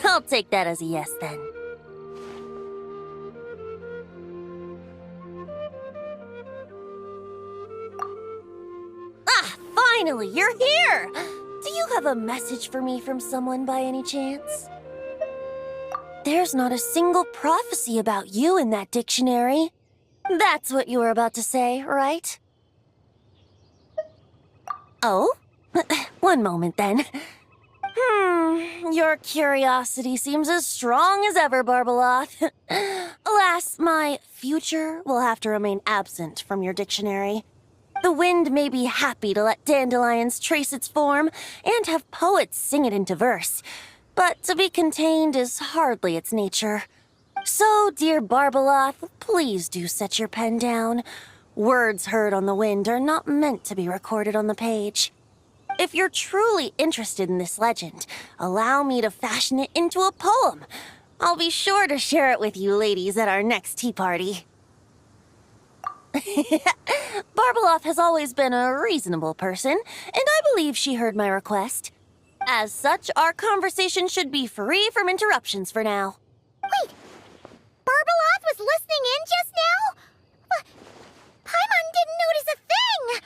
I'll take that as a yes then. Ah, finally, you're here! Do you have a message for me from someone by any chance? There's not a single prophecy about you in that dictionary. That's what you were about to say, right? Oh? One moment then. Your curiosity seems as strong as ever, Barbeloth. Alas, my future will have to remain absent from your dictionary. The wind may be happy to let dandelions trace its form and have poets sing it into verse, but to be contained is hardly its nature. So, dear Barbeloth, please do set your pen down. Words heard on the wind are not meant to be recorded on the page. If you're truly interested in this legend, allow me to fashion it into a poem. I'll be sure to share it with you ladies at our next tea party. Barbeloth has always been a reasonable person, and I believe she heard my request. As such, our conversation should be free from interruptions for now. Wait, Barbeloth was listening in just now? Paimon didn't notice a thing!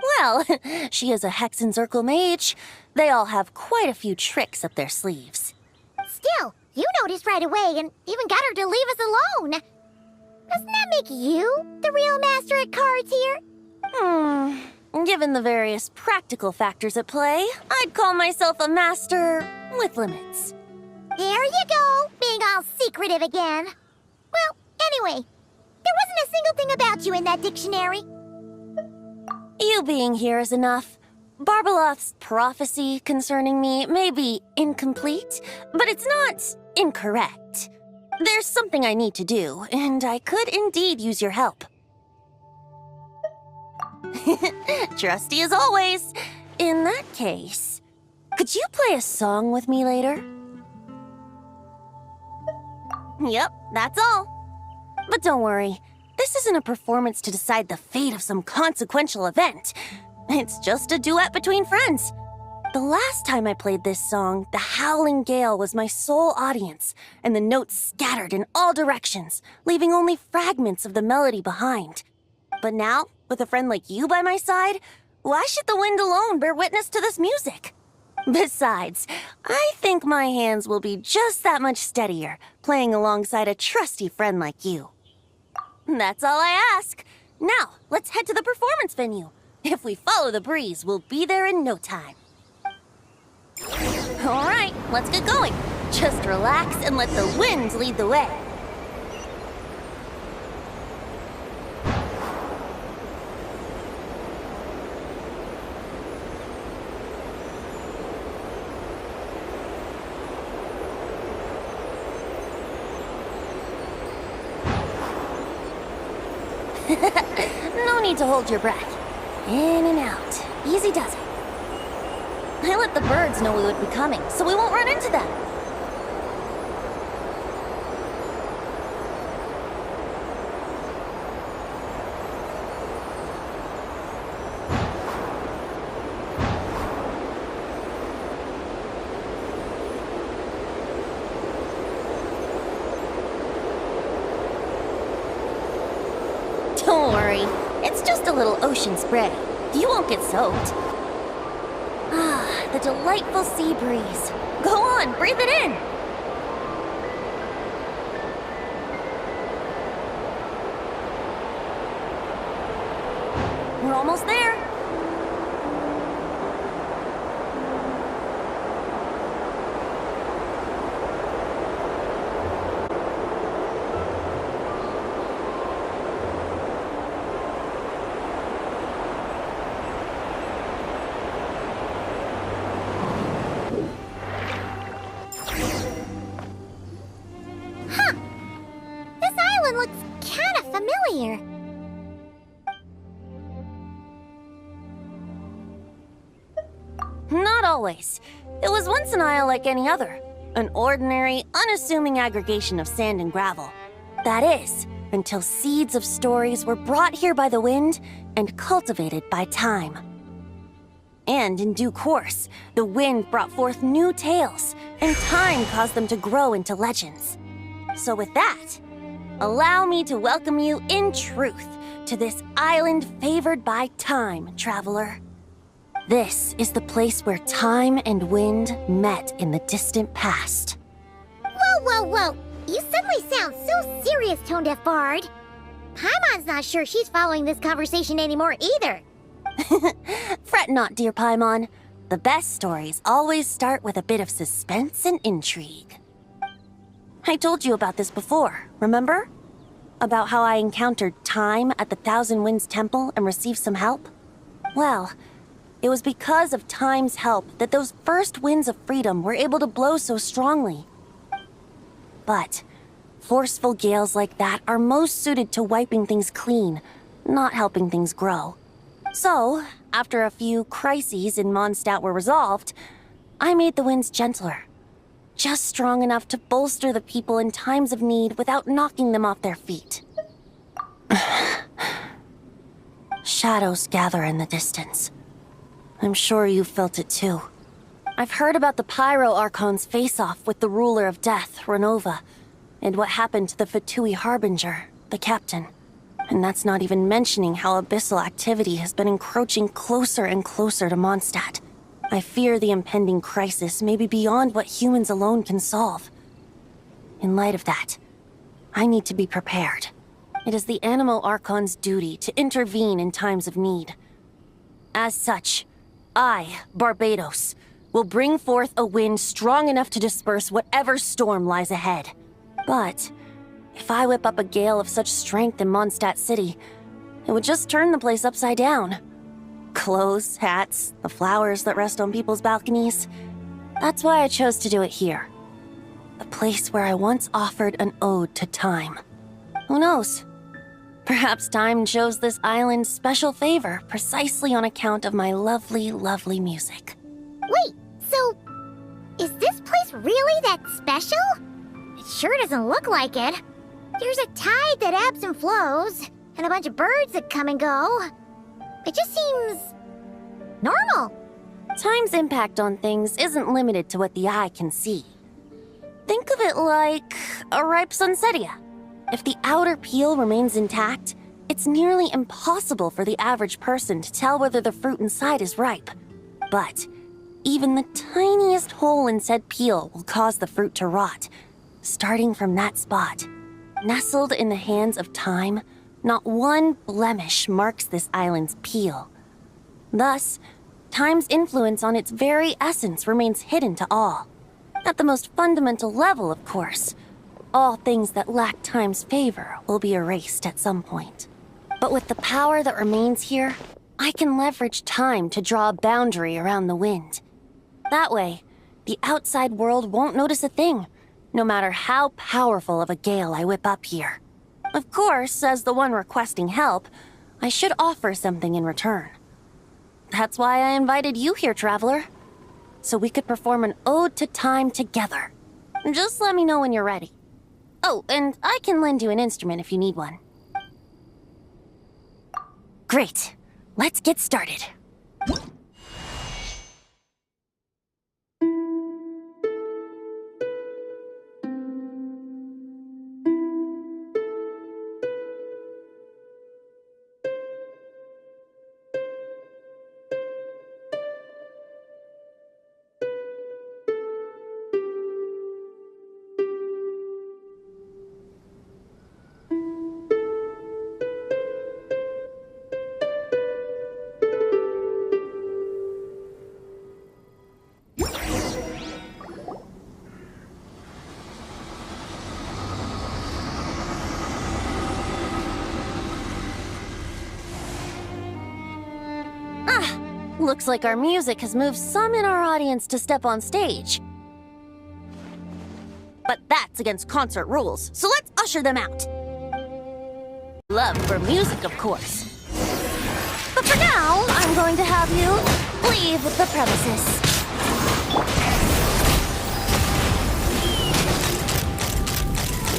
Well, she is a Hex and Circle mage. They all have quite a few tricks up their sleeves. Still, you noticed right away and even got her to leave us alone. Doesn't that make you the real master at cards here? Given the various practical factors at play, I'd call myself a master with limits. There you go, being all secretive again. Well, anyway, there wasn't a single thing about you in that dictionary. You being here is enough. Barbeloth's prophecy concerning me may be incomplete, but it's not incorrect. There's something I need to do, and I could indeed use your help. Trusty as always. In that case, could you play a song with me later? Yep, that's all. But don't worry, this isn't a performance to decide the fate of some consequential event. It's just a duet between friends. The last time I played this song, the howling gale was my sole audience, and the notes scattered in all directions, leaving only fragments of the melody behind. But now, with a friend like you by my side, why should the wind alone bear witness to this music? Besides, I think my hands will be just that much steadier, playing alongside a trusty friend like you. That's all I ask. Now, let's head to the performance venue. If we follow the breeze, we'll be there in no time. All right, let's get going. Just relax and let the wind lead the way. No need to hold your breath. In and out. Easy does it. I let the birds know we would be coming, so we won't run into them. Don't worry, it's just a little ocean spray. You won't get soaked. Ah, the delightful sea breeze. Go on, breathe it in. We're almost there. Looks kinda familiar. Not always. It was once an isle like any other. An ordinary, unassuming aggregation of sand and gravel. That is, until seeds of stories were brought here by the wind and cultivated by time. And in due course, the wind brought forth new tales, and time caused them to grow into legends. So with that, allow me to welcome you in truth to this island favored by time, traveler. This is the place where time and wind met in the distant past. Whoa, whoa, whoa! You suddenly sound so serious, Tone-Deaf Bard. Paimon's not sure she's following this conversation anymore either. Fret not, dear Paimon. The best stories always start with a bit of suspense and intrigue. I told you about this before, remember? About how I encountered Time at the Thousand Winds Temple and received some help? Well, it was because of Time's help that those first winds of freedom were able to blow so strongly. But forceful gales like that are most suited to wiping things clean, not helping things grow. So, after a few crises in Mondstadt were resolved, I made the winds gentler. Just strong enough to bolster the people in times of need without knocking them off their feet. Shadows gather in the distance. I'm sure you felt it too. I've heard about the Pyro Archon's face-off with the ruler of death, Renova, and what happened to the Fatui Harbinger, the captain. And that's not even mentioning how abyssal activity has been encroaching closer and closer to Mondstadt. I fear the impending crisis may be beyond what humans alone can solve. In light of that, I need to be prepared. It is the Animal Archon's duty to intervene in times of need. As such, I, Barbados, will bring forth a wind strong enough to disperse whatever storm lies ahead. But if I whip up a gale of such strength in Mondstadt City, it would just turn the place upside down. Clothes, hats, the flowers that rest on people's balconies. That's why I chose to do it here. A place where I once offered an ode to time. Who knows? Perhaps time chose this island special favor precisely on account of my lovely, lovely music. Wait, so is this place really that special? It sure doesn't look like it. There's a tide that ebbs and flows, and a bunch of birds that come and go. It just seems normal. Time's impact on things isn't limited to what the eye can see. Think of it like a ripe sunsetia. If the outer peel remains intact, it's nearly impossible for the average person to tell whether the fruit inside is ripe. But even the tiniest hole in said peel will cause the fruit to rot, starting from that spot. Nestled in the hands of time, not one blemish marks this island's peel. Thus, time's influence on its very essence remains hidden to all. At the most fundamental level, of course, all things that lack time's favor will be erased at some point. But with the power that remains here, I can leverage time to draw a boundary around the wind. That way, the outside world won't notice a thing, no matter how powerful of a gale I whip up here. Of course, as the one requesting help, I should offer something in return. That's why I invited you here, traveler. So we could perform an ode to time together. Just let me know when you're ready. Oh, and I can lend you an instrument if you need one. Great. Let's get started. Looks like our music has moved some in our audience to step on stage. But that's against concert rules, so let's usher them out. Love for music, of course. But for now, I'm going to have you leave the premises.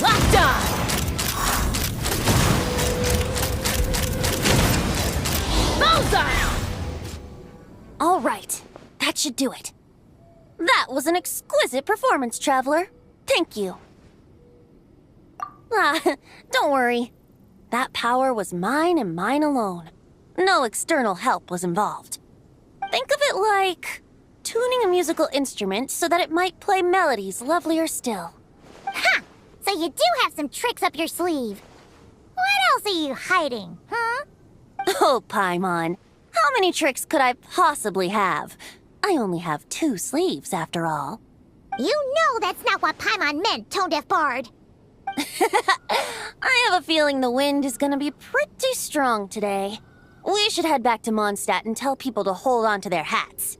Locked on! Bullseye! All right, do it. That was an exquisite performance, Traveler. Thank you. Ah, don't worry. That power was mine and mine alone. No external help was involved. Think of it like tuning a musical instrument so that it might play melodies lovelier still. Ha! So you do have some tricks up your sleeve. What else are you hiding, huh? Oh, Paimon, how many tricks could I possibly have? I only have 2 sleeves, after all. You know that's not what Paimon meant, tone-deaf bard. I have a feeling the wind is gonna be pretty strong today. We should head back to Mondstadt and tell people to hold on to their hats.